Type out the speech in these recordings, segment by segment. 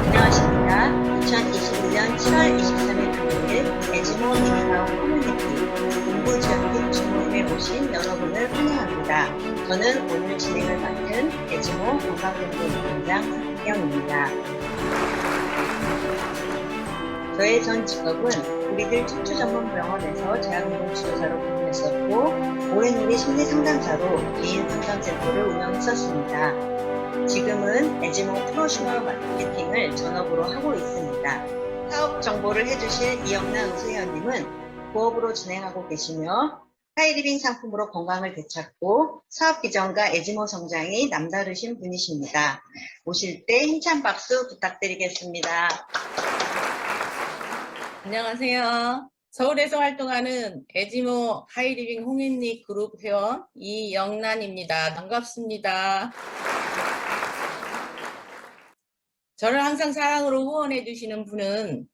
안녕하십니까. 2021년 7월 23일 금요일 에즈모 미니마을 커뮤니티 공부지원팀 주모임에 오신 여러분을 환영합니다. 저는 오늘 진행을 맡은 에즈모 건강정보위원장 박경입니다. 저의 전 직업은 우리들 척추전문병원에서 재활운동 치료사로 근무했었고 오랜 우리 심리상담사로 개인 상담센터를 운영했었습니다. 지금은 에즈모 프로셔널 마케팅을 전업으로 하고 있습니다. 사업 정보를 해주실 이영란 의수회원님은 부업으로 진행하고 계시며 하이리빙 상품으로 건강을 되찾고 사업 비전과 에즈모 성장이 남다르신 분이십니다. 오실 때 힘찬 박수 부탁드리겠습니다. 안녕하세요. 서울에서 활동하는 에즈모 하이리빙 홍인리 그룹 회원 이영란입니다. 반갑습니다. 저를 항상 사랑으로 후원해 주시는 분은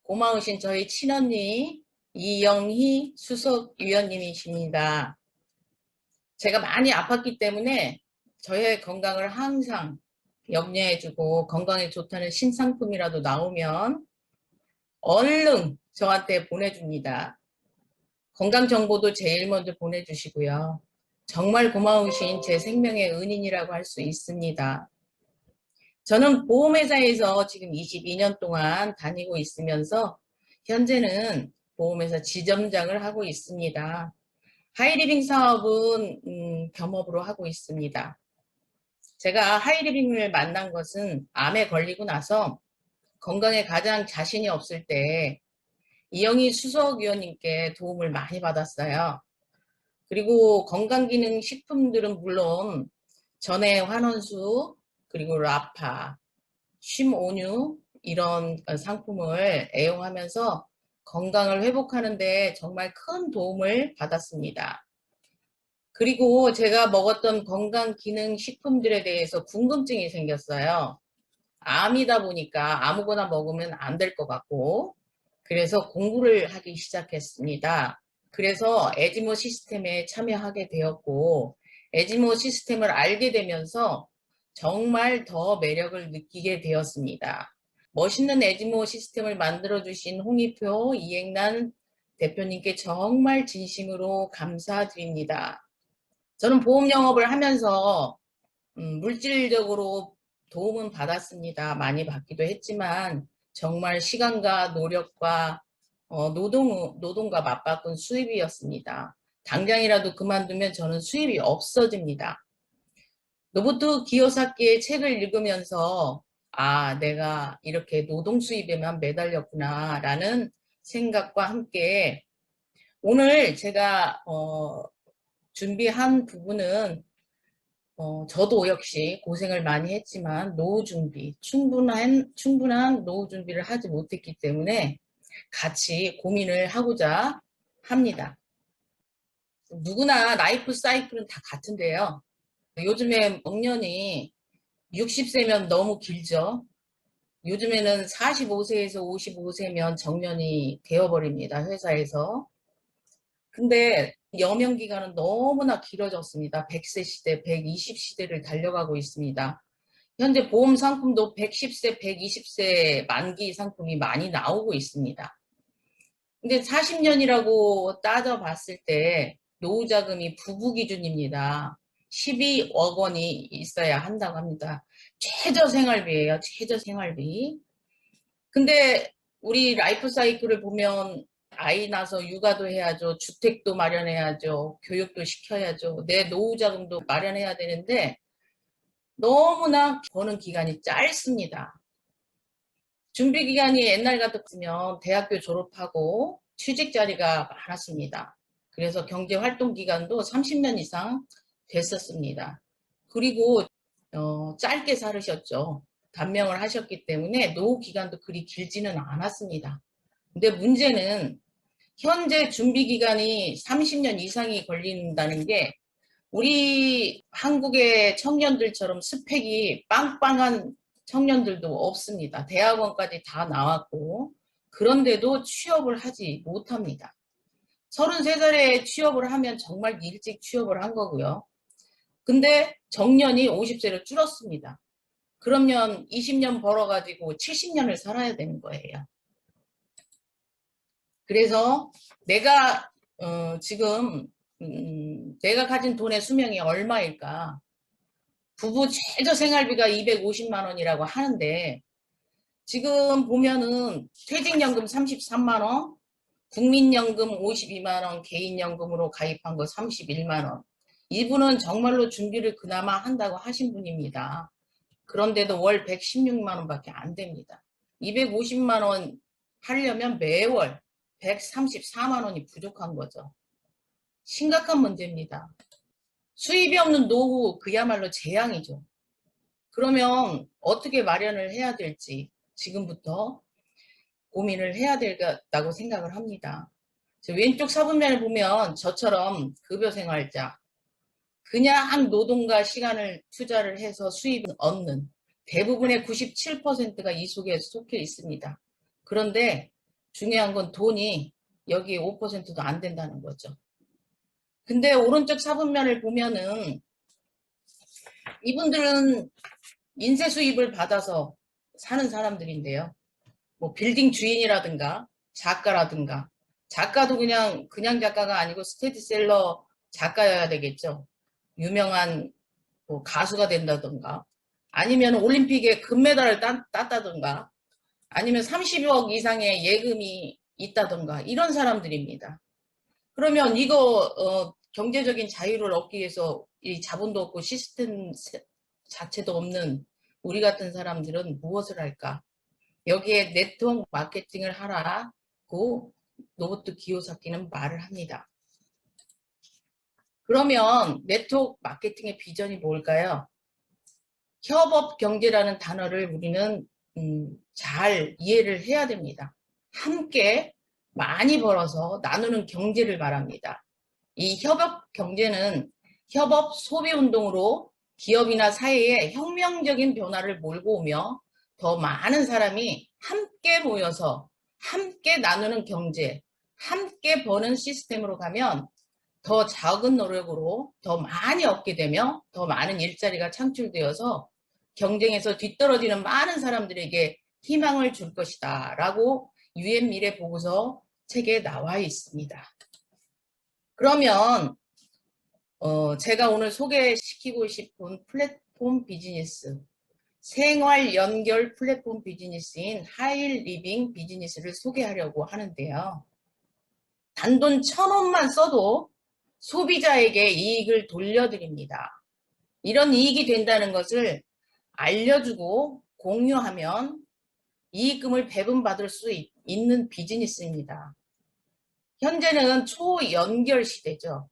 고마우신 저희 친언니 이영희 수석위원님이십니다. 제가 많이 아팠기 때문에 저의 건강을 항상 염려해주고 건강에 좋다는 신상품이라도 나오면 얼른 저한테 보내줍니다. 건강정보도 제일 먼저 보내주시고요. 정말 고마우신 제 생명의 은인이라고 할 수 있습니다. 저는 보험회사에서 지금 22년 동안 다니고 있으면서 현재는 보험회사 지점장을 하고 있습니다. 하이리빙 사업은 겸업으로 하고 있습니다. 제가 하이리빙을 만난 것은 암에 걸리고 나서 건강에 가장 자신이 없을 때 이영희 수석위원님께 도움을 많이 받았어요. 그리고 건강기능식품들은 물론 전해 환원수, 그리고 라파, 쉼5뉴 이런 상품을 애용하면서 건강을 회복하는 데 정말 큰 도움을 받았습니다. 그리고 제가 먹었던 건강기능식품들에 대해서 궁금증이 생겼어요. 암이다 보니까 아무거나 먹으면 안 될 것 같고 그래서 공부를 하기 시작했습니다. 그래서 에즈모 시스템에 참여하게 되었고 에즈모 시스템을 알게 되면서 정말 더 매력을 느끼게 되었습니다. 멋있는 에즈모 시스템을 만들어주신 홍익표 이행란 대표님께 정말 진심으로 감사드립니다. 저는 보험 영업을 하면서 물질적으로 도움은 받았습니다. 많이 받기도 했지만 정말 시간과 노력과 노동과 맞바꾼 수입이었습니다. 당장이라도 그만두면 저는 수입이 없어집니다. 로버트 기요사키의 책을 읽으면서 내가 이렇게 노동 수입에만 매달렸구나 라는 생각과 함께 오늘 제가 준비한 부분은 저도 역시 고생을 많이 했지만 노후 준비, 충분한 노후 준비를 하지 못했기 때문에 같이 고민을 하고자 합니다. 누구나 라이프 사이클은 다 같은데요. 요즘에 먹년이 60세면 너무 길죠. 요즘에는 45세에서 55세면 정년이 되어버립니다. 회사에서. 근데 여명 기간은 너무나 길어졌습니다. 100세 시대, 120시대를 달려가고 있습니다. 현재 보험 상품도 110세, 120세 만기 상품이 많이 나오고 있습니다. 근데 40년이라고 따져봤을 때 노후자금이 부부 기준입니다. 12억 원이 있어야 한다고 합니다. 최저생활비예요. 최저생활비. 근데 우리 라이프 사이클을 보면 아이 낳아서 육아도 해야죠. 주택도 마련해야죠. 교육도 시켜야죠. 내 노후자금도 마련해야 되는데 너무나 버는 기간이 짧습니다. 준비 기간이 옛날 같았으면 대학교 졸업하고 취직 자리가 많았습니다. 그래서 경제 활동 기간도 30년 이상 됐었습니다. 그리고 짧게 살으셨죠. 단명을 하셨기 때문에 노후 기간도 그리 길지는 않았습니다. 근데 문제는 현재 준비 기간이 30년 이상이 걸린다는 게 우리 한국의 청년들처럼 스펙이 빵빵한 청년들도 없습니다. 대학원까지 다 나왔고 그런데도 취업을 하지 못합니다. 33살에 취업을 하면 정말 일찍 취업을 한 거고요. 근데 정년이 50세로 줄었습니다. 그러면 20년 벌어가지고 70년을 살아야 되는 거예요. 그래서 내가 지금 내가 가진 돈의 수명이 얼마일까? 부부 최저 생활비가 250만 원이라고 하는데 지금 보면은 퇴직연금 33만 원, 국민연금 52만 원, 개인연금으로 가입한 거 31만 원. 이분은 정말로 준비를 그나마 한다고 하신 분입니다. 그런데도 월 116만 원밖에 안 됩니다. 250만 원 하려면 매월 134만 원이 부족한 거죠. 심각한 문제입니다. 수입이 없는 노후 그야말로 재앙이죠. 그러면 어떻게 마련을 해야 될지 지금부터 고민을 해야 되겠다고 생각을 합니다. 왼쪽 사분면을 보면 저처럼 급여생활자, 그냥 노동과 시간을 투자를 해서 수입을 얻는 대부분의 97%가 이 속에 속해 있습니다. 그런데 중요한 건 돈이 여기에 5%도 안 된다는 거죠. 근데 오른쪽 사분면을 보면은 이분들은 인쇄 수입을 받아서 사는 사람들인데요. 뭐 빌딩 주인이라든가 작가라든가, 작가도 그냥 작가가 아니고 스테디셀러 작가여야 되겠죠. 유명한 뭐 가수가 된다든가, 아니면 올림픽에 금메달을 땄다든가, 아니면 30억 이상의 예금이 있다든가, 이런 사람들입니다. 그러면 이거 경제적인 자유를 얻기 위해서 이 자본도 없고 시스템 자체도 없는 우리 같은 사람들은 무엇을 할까? 여기에 네트워크 마케팅을 하라고 로버트 기요사키는 말을 합니다. 그러면 네트워크 마케팅의 비전이 뭘까요? 협업 경제라는 단어를 우리는 잘 이해를 해야 됩니다. 함께 많이 벌어서 나누는 경제를 말합니다. 이 협업 경제는 협업 소비 운동으로 기업이나 사회에 혁명적인 변화를 몰고 오며 더 많은 사람이 함께 모여서 함께 나누는 경제, 함께 버는 시스템으로 가면 더 작은 노력으로 더 많이 얻게 되며 더 많은 일자리가 창출되어서 경쟁에서 뒤떨어지는 많은 사람들에게 희망을 줄 것이다 라고 UN 미래 보고서 책에 나와 있습니다. 그러면 제가 오늘 소개시키고 싶은 플랫폼 비즈니스, 생활 연결 플랫폼 비즈니스인 하일 리빙 비즈니스를 소개하려고 하는데요. 단돈 1,000원만 써도 소비자에게 이익을 돌려드립니다. 이런 이익이 된다는 것을 알려주고 공유하면 이익금을 배분받을 수 있는 비즈니스입니다. 현재는 초연결 시대죠.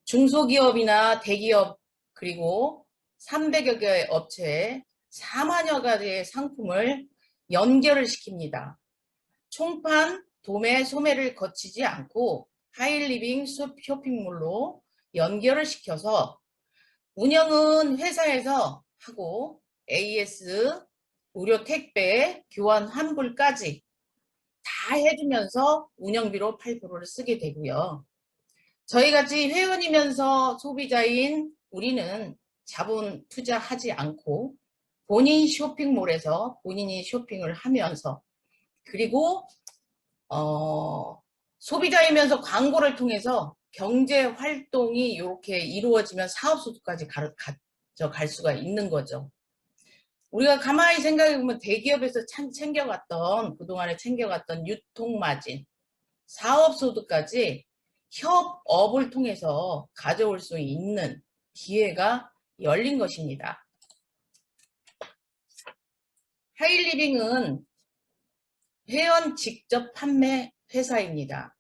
중소기업이나 대기업 그리고 300여 개의 업체에 4만여 가지의 상품을 연결을 시킵니다. 총판, 도매, 소매를 거치지 않고 하이리빙 쇼핑몰로 연결을 시켜서 운영은 회사에서 하고 AS, 무료 택배, 교환 환불까지 다 해주면서 운영비로 8%를 쓰게 되고요. 저희같이 회원이면서 소비자인 우리는 자본 투자하지 않고 본인 쇼핑몰에서 본인이 쇼핑을 하면서, 그리고 소비자이면서 광고를 통해서 경제 활동이 이렇게 이루어지면 사업소득까지 가져갈 수가 있는 거죠. 우리가 가만히 생각해보면 대기업에서 그동안에 챙겨갔던 유통마진, 사업소득까지 협업을 통해서 가져올 수 있는 기회가 열린 것입니다. 하이리빙은 회원 직접 판매 회사입니다.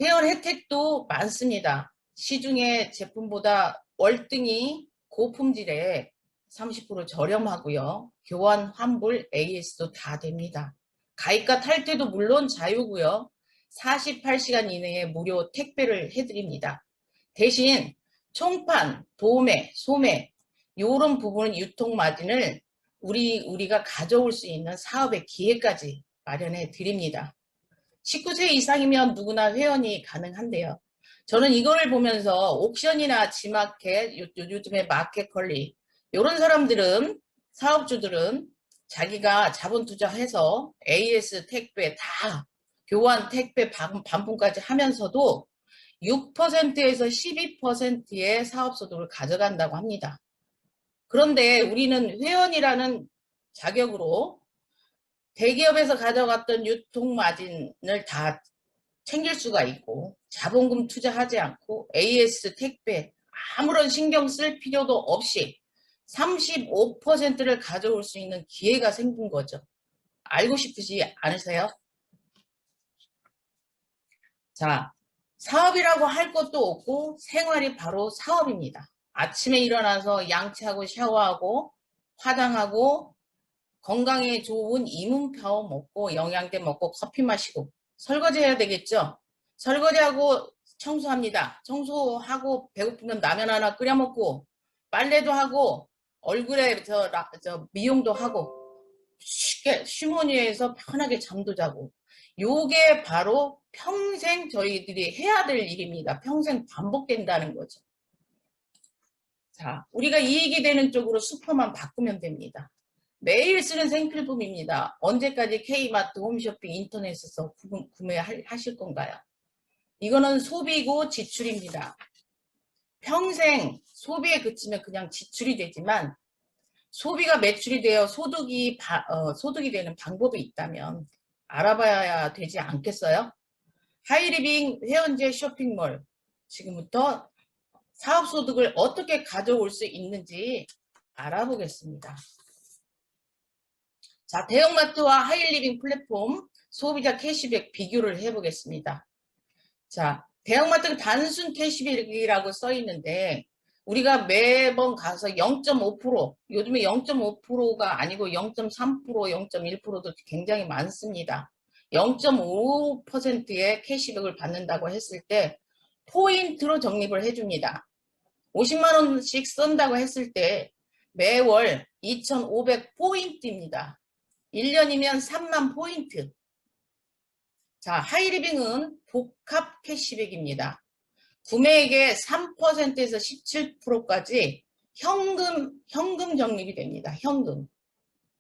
회원 혜택도 많습니다. 시중의 제품보다 월등히 고품질에 30% 저렴하고요. 교환, 환불, AS도 다 됩니다. 가입과 탈퇴도 물론 자유고요. 48시간 이내에 무료 택배를 해드립니다. 대신 총판, 도매, 소매 이런 부분은 유통 마진을 우리가 가져올 수 있는 사업의 기회까지 마련해 드립니다. 19세 이상이면 누구나 회원이 가능한데요. 저는 이거를 보면서 옥션이나 지마켓, 요즘에 마켓컬리 이런 사람들은, 사업주들은 자기가 자본 투자해서 AS 택배 다 교환 택배 반품까지 하면서도 6%에서 12%의 사업소득을 가져간다고 합니다. 그런데 우리는 회원이라는 자격으로 대기업에서 가져갔던 유통마진을 다 챙길 수가 있고 자본금 투자하지 않고 AS 택배 아무런 신경 쓸 필요도 없이 35%를 가져올 수 있는 기회가 생긴 거죠. 알고 싶으시 않으세요? 자, 사업이라고 할 것도 없고 생활이 바로 사업입니다. 아침에 일어나서 양치하고 샤워하고 화장하고 건강에 좋은 이문표 먹고 영양제 먹고 커피 마시고 설거지 해야 되겠죠? 설거지하고 청소합니다. 청소하고 배고프면 라면 하나 끓여 먹고 빨래도 하고 얼굴에 미용도 하고 쉽게 슈머니에서 편하게 잠도 자고 요게 바로 평생 저희들이 해야 될 일입니다. 평생 반복된다는 거죠. 자, 우리가 이익이 되는 쪽으로 수표만 바꾸면 됩니다. 매일 쓰는 생필품입니다. 언제까지 K마트, 홈쇼핑, 인터넷에서 구매하실 건가요? 이거는 소비고 지출입니다. 평생 소비에 그치면 그냥 지출이 되지만 소비가 매출이 되어 소득이 되는 방법이 있다면 알아봐야 되지 않겠어요? 하이리빙 회원제 쇼핑몰 지금부터 사업소득을 어떻게 가져올 수 있는지 알아보겠습니다. 자, 대형마트와 하이리빙 플랫폼 소비자 캐시백 비교를 해보겠습니다. 자, 대형마트는 단순 캐시백이라고 써 있는데 우리가 매번 가서 0.5%, 요즘에 0.5%가 아니고 0.3%, 0.1%도 굉장히 많습니다. 0.5%의 캐시백을 받는다고 했을 때 포인트로 적립을 해줍니다. 50만 원씩 쓴다고 했을 때 매월 2,500포인트입니다. 1년이면 3만 포인트. 자, 하이리빙은 복합 캐시백입니다. 구매액의 3%에서 17%까지 현금 적립이 됩니다. 현금.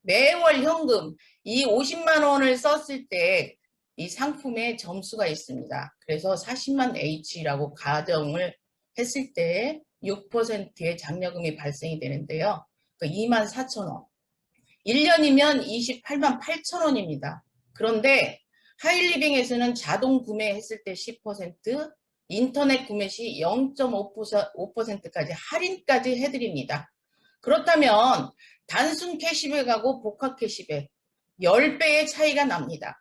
매월 현금. 이 50만 원을 썼을 때 이 상품에 점수가 있습니다. 그래서 40만 H라고 가정을 했을 때 6%의 장려금이 발생이 되는데요. 24,000원. 1년이면 28만 8천 원입니다. 그런데 하이리빙에서는 자동 구매했을 때 10%, 인터넷 구매 시 0.5%까지 할인까지 해드립니다. 그렇다면 단순 캐시백하고 복합 캐시백 10배의 차이가 납니다.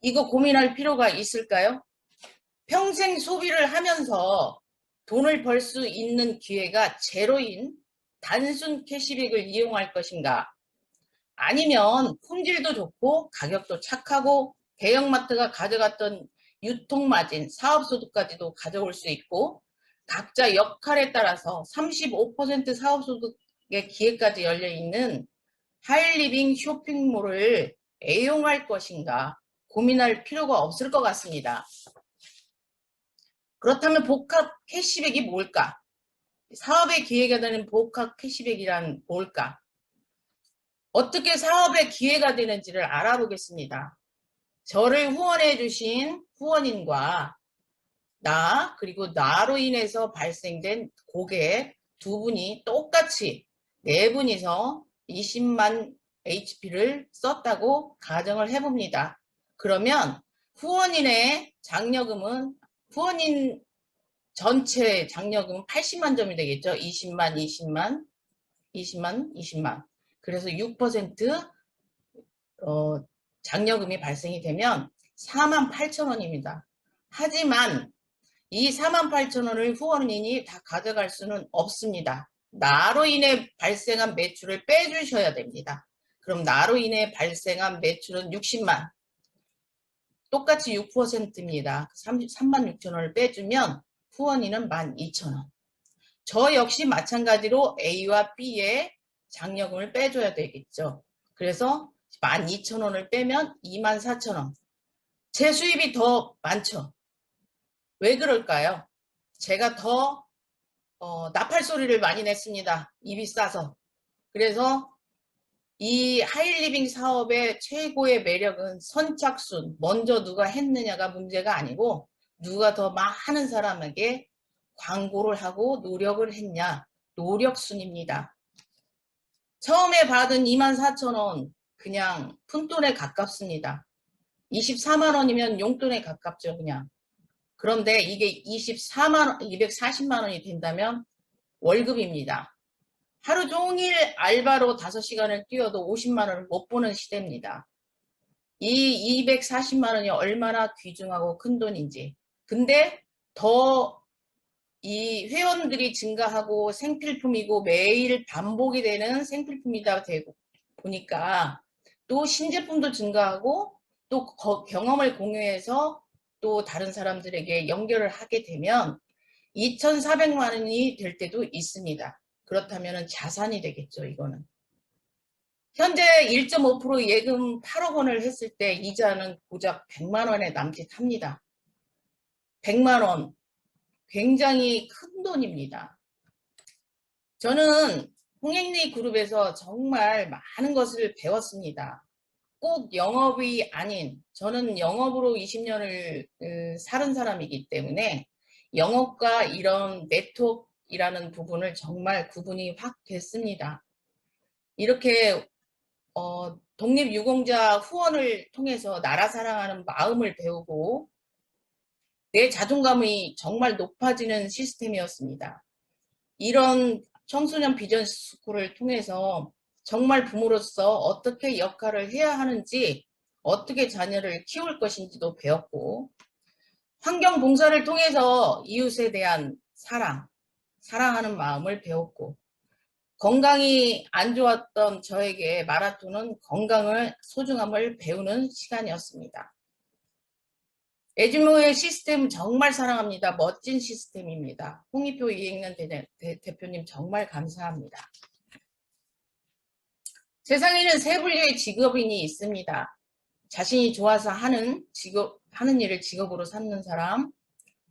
이거 고민할 필요가 있을까요? 평생 소비를 하면서 돈을 벌 수 있는 기회가 제로인 단순 캐시백을 이용할 것인가? 아니면 품질도 좋고 가격도 착하고 대형마트가 가져갔던 유통마진, 사업소득까지도 가져올 수 있고 각자 역할에 따라서 35% 사업소득의 기회까지 열려있는 하이리빙 쇼핑몰을 애용할 것인가 고민할 필요가 없을 것 같습니다. 그렇다면 복합 캐시백이 뭘까? 사업의 기회가 되는 복합 캐시백이란 뭘까? 어떻게 사업의 기회가 되는지를 알아보겠습니다. 저를 후원해 주신 후원인과 나 그리고 나로 인해서 발생된 고객 두 분이 똑같이 네 분이서 20만 HP를 썼다고 가정을 해봅니다. 그러면 후원인의 장려금은 후원인 전체 장려금은 80만 점이 되겠죠. 20만, 20만, 20만, 20만. 그래서 6% 장려금이 발생이 되면 4만 8천 원입니다. 하지만 이 4만 8천 원을 후원인이 다 가져갈 수는 없습니다. 나로 인해 발생한 매출을 빼주셔야 됩니다. 그럼 나로 인해 발생한 매출은 60만. 똑같이 6%입니다. 3만 6천 원을 빼주면 후원인은 12,000원. 저 역시 마찬가지로 A와 B의 장려금을 빼줘야 되겠죠. 그래서 12,000원을 빼면 24,000원. 제 수입이 더 많죠. 왜 그럴까요? 제가 더 나팔 소리를 많이 냈습니다. 입이 싸서. 그래서 이 하이리빙 사업의 최고의 매력은 선착순, 먼저 누가 했느냐가 문제가 아니고 누가 더 많은 사람에게 광고를 하고 노력을 했냐, 노력순입니다. 처음에 받은 24,000원 그냥 푼돈에 가깝습니다. 24만 원이면 용돈에 가깝죠, 그냥. 그런데 이게 240만 원이 된다면 월급입니다. 하루 종일 알바로 5시간을 뛰어도 50만 원을 못 버는 시대입니다. 이 240만 원이 얼마나 귀중하고 큰 돈인지. 근데 더 이 회원들이 증가하고 생필품이고 매일 반복이 되는 생필품이다 되고 보니까 또 신제품도 증가하고 또 경험을 공유해서 또 다른 사람들에게 연결을 하게 되면 2,400만 원이 될 때도 있습니다. 그렇다면 자산이 되겠죠, 이거는. 현재 1.5% 예금 8억 원을 했을 때 이자는 고작 100만 원에 남짓합니다. 100만 원. 굉장히 큰 돈입니다. 저는 홍익리 그룹에서 정말 많은 것을 배웠습니다. 꼭 영업이 아닌, 저는 영업으로 20년을 살은 사람이기 때문에 영업과 이런 네트워크이라는 부분을 정말 구분이 확 됐습니다. 이렇게 독립유공자 후원을 통해서 나라 사랑하는 마음을 배우고 내 자존감이 정말 높아지는 시스템이었습니다. 이런 청소년 비전 스쿨을 통해서 정말 부모로서 어떻게 역할을 해야 하는지, 어떻게 자녀를 키울 것인지도 배웠고, 환경 봉사를 통해서 이웃에 대한 사랑하는 마음을 배웠고, 건강이 안 좋았던 저에게 마라톤은 건강을 소중함을 배우는 시간이었습니다. 에즈모의 시스템 정말 사랑합니다. 멋진 시스템입니다. 홍익표 이행년 대표님 정말 감사합니다. 세상에는 세 분류의 직업인이 있습니다. 자신이 좋아서 하는 일을 직업으로 삼는 사람,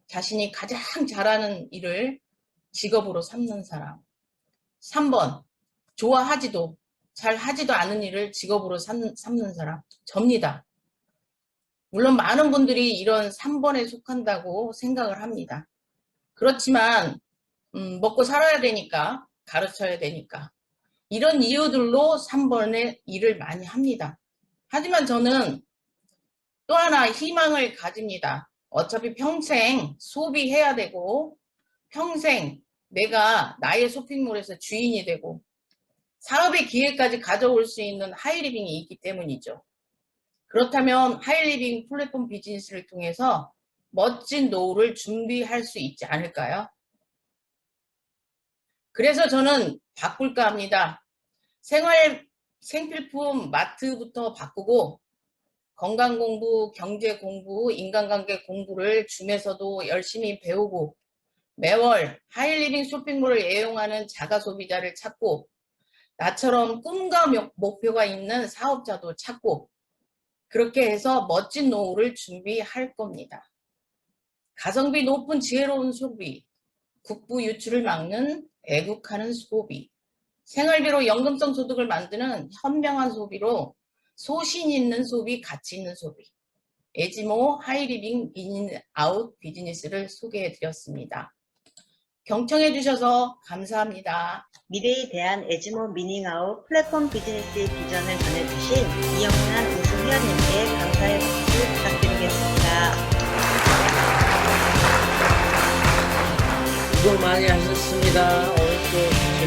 자신이 가장 잘하는 일을 직업으로 삼는 사람. 3번, 좋아하지도 잘 하지도 않은 일을 직업으로 삼는 사람, 접니다. 물론 많은 분들이 이런 3번에 속한다고 생각을 합니다. 그렇지만 먹고 살아야 되니까, 가르쳐야 되니까 이런 이유들로 3번의 일을 많이 합니다. 하지만 저는 또 하나 희망을 가집니다. 어차피 평생 소비해야 되고 평생 내가 나의 쇼핑몰에서 주인이 되고 사업의 기회까지 가져올 수 있는 하이리빙이 있기 때문이죠. 그렇다면 하이리빙 플랫폼 비즈니스를 통해서 멋진 노후를 준비할 수 있지 않을까요? 그래서 저는 바꿀까 합니다. 생필품 마트부터 바꾸고 건강 공부, 경제 공부, 인간관계 공부를 줌에서도 열심히 배우고 매월 하이리빙 쇼핑몰을 애용하는 자가 소비자를 찾고 나처럼 꿈과 목표가 있는 사업자도 찾고 그렇게 해서 멋진 노후를 준비할 겁니다. 가성비 높은 지혜로운 소비, 국부 유출을 막는 애국하는 소비, 생활비로 연금성 소득을 만드는 현명한 소비로 소신 있는 소비, 가치 있는 소비. 에지모 하이리빙 인아웃 비즈니스를 소개해드렸습니다. 경청해 주셔서 감사합니다. 미래에 대한 에즈모 미닝아웃 플랫폼 비즈니스의 비전을 전해주신 이영란 우수 회원님께 감사의 박수 부탁드리겠습니다. 수고 많이 하셨습니다. 오늘 또